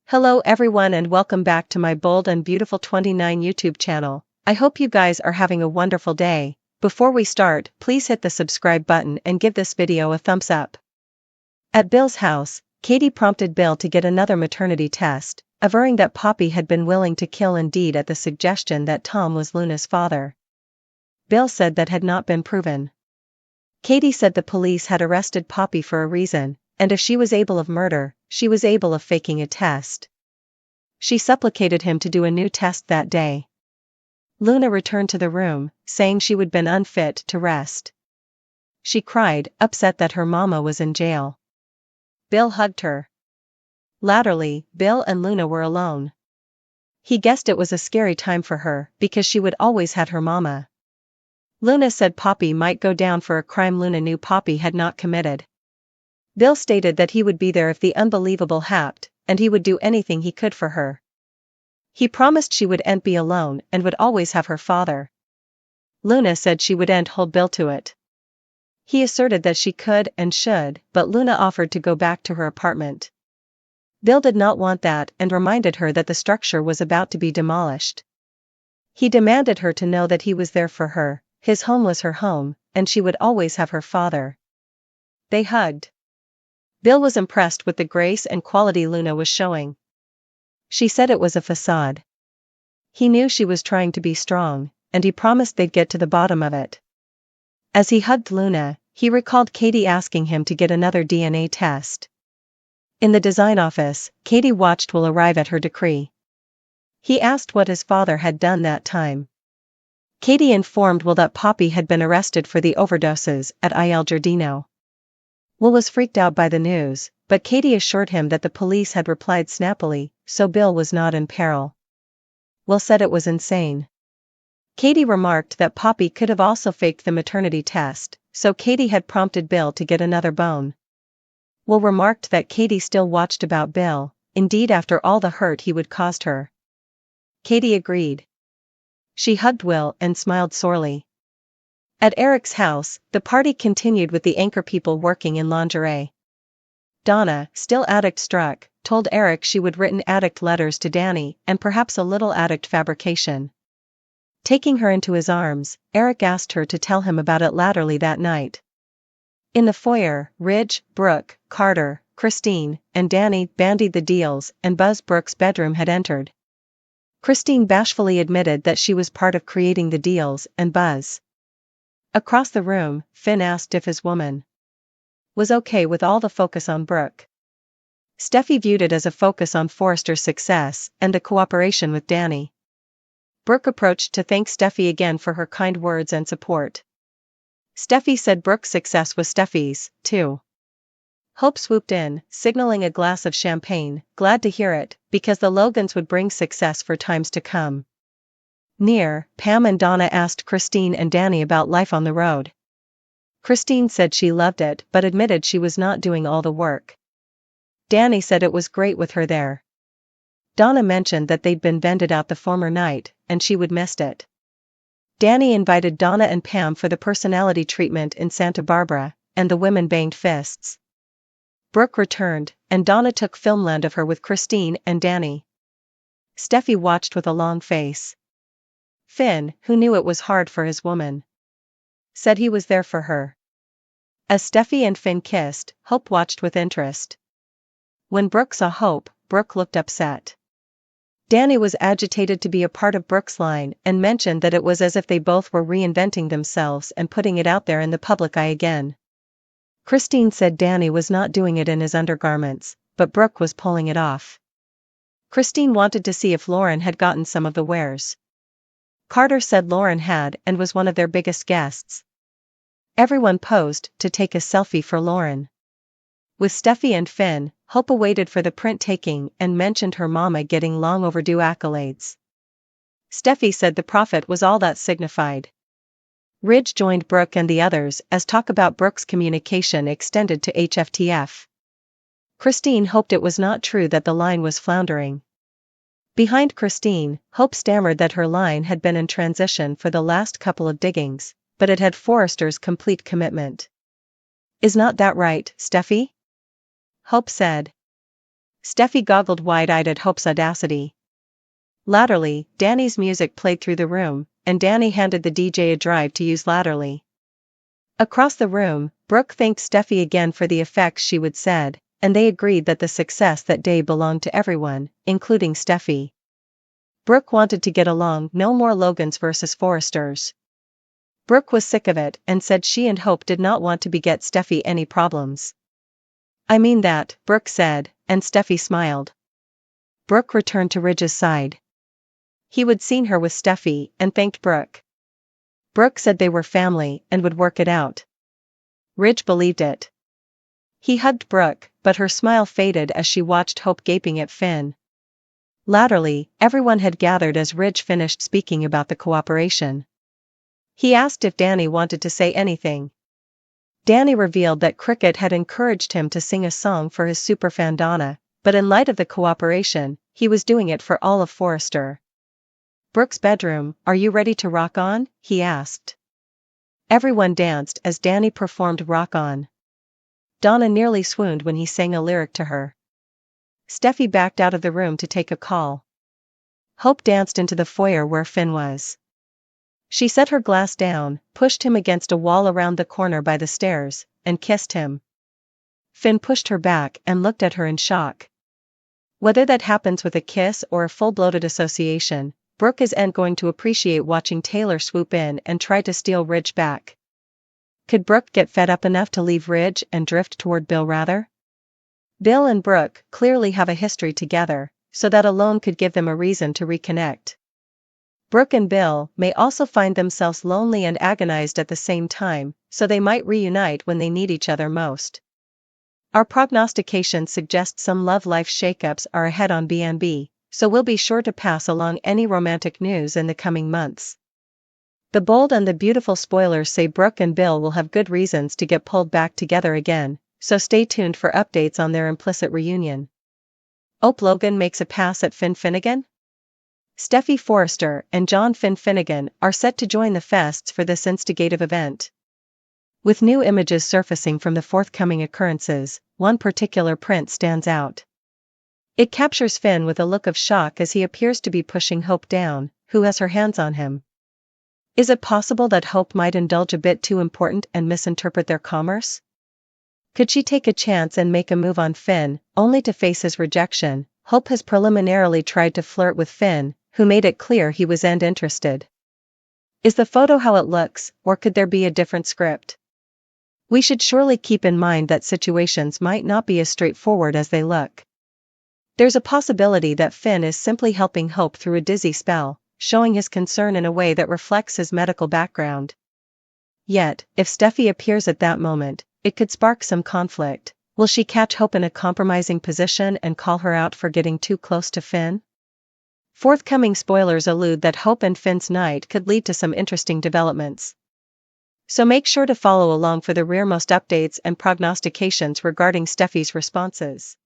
Hello everyone and welcome back to my Bold and Beautiful 29 YouTube channel. I hope you guys are having a wonderful day. Before we start, please hit the subscribe button and give this video a thumbs up. At Bill's house, Katie prompted Bill to get another maternity test, averring that Poppy had been willing to kill Indeed at the suggestion that Tom was Luna's father. Bill said that had not been proven. Katie said the police had arrested Poppy for a reason, and if she was able of murder, she was able of faking a test. She supplicated him to do a new test that day. Luna returned to the room, saying she would been unfit to rest. She cried, upset that her mama was in jail. Bill hugged her. Latterly, Bill and Luna were alone. He guessed it was a scary time for her, because she would always had her mama. Luna said Poppy might go down for a crime Luna knew Poppy had not committed. Bill stated that he would be there if the unbelievable happened, and he would do anything he could for her. He promised she wouldn't be alone and would always have her father. Luna said she wouldn't hold Bill to it. He asserted that she could and should, but Luna offered to go back to her apartment. Bill did not want that and reminded her that the structure was about to be demolished. He demanded her to know that he was there for her, his home was her home, and she would always have her father. They hugged. Bill was impressed with the grace and quality Luna was showing. She said it was a facade. He knew she was trying to be strong, and he promised they'd get to the bottom of it. As he hugged Luna, he recalled Katie asking him to get another DNA test. In the design office, Katie watched Will arrive at her decree. He asked what his father had done that time. Katie informed Will that Poppy had been arrested for the overdoses at Il Giardino. Will was freaked out by the news, but Katie assured him that the police had replied snappily, so Bill was not in peril. Will said it was insane. Katie remarked that Poppy could have also faked the maternity test, so Katie had prompted Bill to get another bone. Will remarked that Katie still watched about Bill, indeed after all the hurt he would caused her. Katie agreed. She hugged Will and smiled sorely. At Eric's house, the party continued with the anchor people working in lingerie. Donna, still addict-struck, told Eric she would written addict letters to Danny and perhaps a little addict fabrication. Taking her into his arms, Eric asked her to tell him about it latterly that night. In the foyer, Ridge, Brooke, Carter, Christine, and Danny bandied the deals and Buzz Brooke's bedroom had entered. Christine bashfully admitted that she was part of creating the deals and Buzz. Across the room, Finn asked if his woman was okay with all the focus on Brooke. Steffy viewed it as a focus on Forrester's success and the cooperation with Danny. Brooke approached to thank Steffy again for her kind words and support. Steffy said Brooke's success was Steffy's, too. Hope swooped in, signaling a glass of champagne, glad to hear it, because the Logans would bring success for times to come. Near, Pam and Donna asked Christine and Danny about life on the road. Christine said she loved it but admitted she was not doing all the work. Danny said it was great with her there. Donna mentioned that they'd been vended out the former night, and she would missed it. Danny invited Donna and Pam for the personality treatment in Santa Barbara, and the women banged fists. Brooke returned, and Donna took filmland of her with Christine and Danny. Steffy watched with a long face. Finn, who knew it was hard for his woman, said he was there for her. As Steffy and Finn kissed, Hope watched with interest. When Brooke saw Hope, Brooke looked upset. Danny was agitated to be a part of Brooke's line and mentioned that it was as if they both were reinventing themselves and putting it out there in the public eye again. Christine said Danny was not doing it in his undergarments, but Brooke was pulling it off. Christine wanted to see if Lauren had gotten some of the wares. Carter said Lauren had and was one of their biggest guests. Everyone posed to take a selfie for Lauren. With Steffy and Finn, Hope awaited for the print taking and mentioned her mama getting long overdue accolades. Steffy said the prophet was all that signified. Ridge joined Brooke and the others as talk about Brooke's communication extended to HFTF. Christine hoped it was not true that the line was floundering. Behind Christine, Hope stammered that her line had been in transition for the last couple of diggings, but it had Forrester's complete commitment. Is not that right, Steffy? Hope said. Steffi goggled wide-eyed at Hope's audacity. Latterly, Danny's music played through the room, and Danny handed the DJ a drive to use latterly. Across the room, Brooke thanked Steffi again for the effects she would said, and they agreed that the success that day belonged to everyone, including Steffi. Brooke wanted to get along, no more Logans versus Forresters. Brooke was sick of it and said she and Hope did not want to beget Steffi any problems. I mean that, Brooke said, and Steffi smiled. Brooke returned to Ridge's side. He would seen her with Steffi and thanked Brooke. Brooke said they were family and would work it out. Ridge believed it. He hugged Brooke, but her smile faded as she watched Hope gaping at Finn. Latterly, everyone had gathered as Ridge finished speaking about the cooperation. He asked if Danny wanted to say anything. Danny revealed that Cricket had encouraged him to sing a song for his superfan Donna, but in light of the cooperation, he was doing it for all of Forrester. Brooke's bedroom, are you ready to rock on? He asked. Everyone danced as Danny performed Rock On. Donna nearly swooned when he sang a lyric to her. Steffi backed out of the room to take a call. Hope danced into the foyer where Finn was. She set her glass down, pushed him against a wall around the corner by the stairs, and kissed him. Finn pushed her back and looked at her in shock. Whether that happens with a kiss or a full-bloated association, Brooke isn't going to appreciate watching Taylor swoop in and try to steal Ridge back. Could Brooke get fed up enough to leave Ridge and drift toward Bill rather? Bill and Brooke clearly have a history together, so that alone could give them a reason to reconnect. Brooke and Bill may also find themselves lonely and agonized at the same time, so they might reunite when they need each other most. Our prognostications suggest some love life shakeups are ahead on B&B, so we'll be sure to pass along any romantic news in the coming months. The Bold and the Beautiful spoilers say Brooke and Bill will have good reasons to get pulled back together again, so stay tuned for updates on their implicit reunion. Ope Logan makes a pass at Finn Finnegan? Steffi Forrester and John Finn Finnegan are set to join the fests for this instigative event. With new images surfacing from the forthcoming occurrences, one particular print stands out. It captures Finn with a look of shock as he appears to be pushing Hope down, who has her hands on him. Is it possible that Hope might indulge a bit too important and misinterpret their commerce? Could she take a chance and make a move on Finn, only to face his rejection? Hope has preliminarily tried to flirt with Finn, who made it clear he wasn't interested. Is the photo how it looks, or could there be a different script? We should surely keep in mind that situations might not be as straightforward as they look. There's a possibility that Finn is simply helping Hope through a dizzy spell, showing his concern in a way that reflects his medical background. Yet, if Steffi appears at that moment, it could spark some conflict. Will she catch Hope in a compromising position and call her out for getting too close to Finn? Forthcoming spoilers allude that Hope and Finn's night could lead to some interesting developments. So make sure to follow along for the rearmost updates and prognostications regarding Steffi's responses.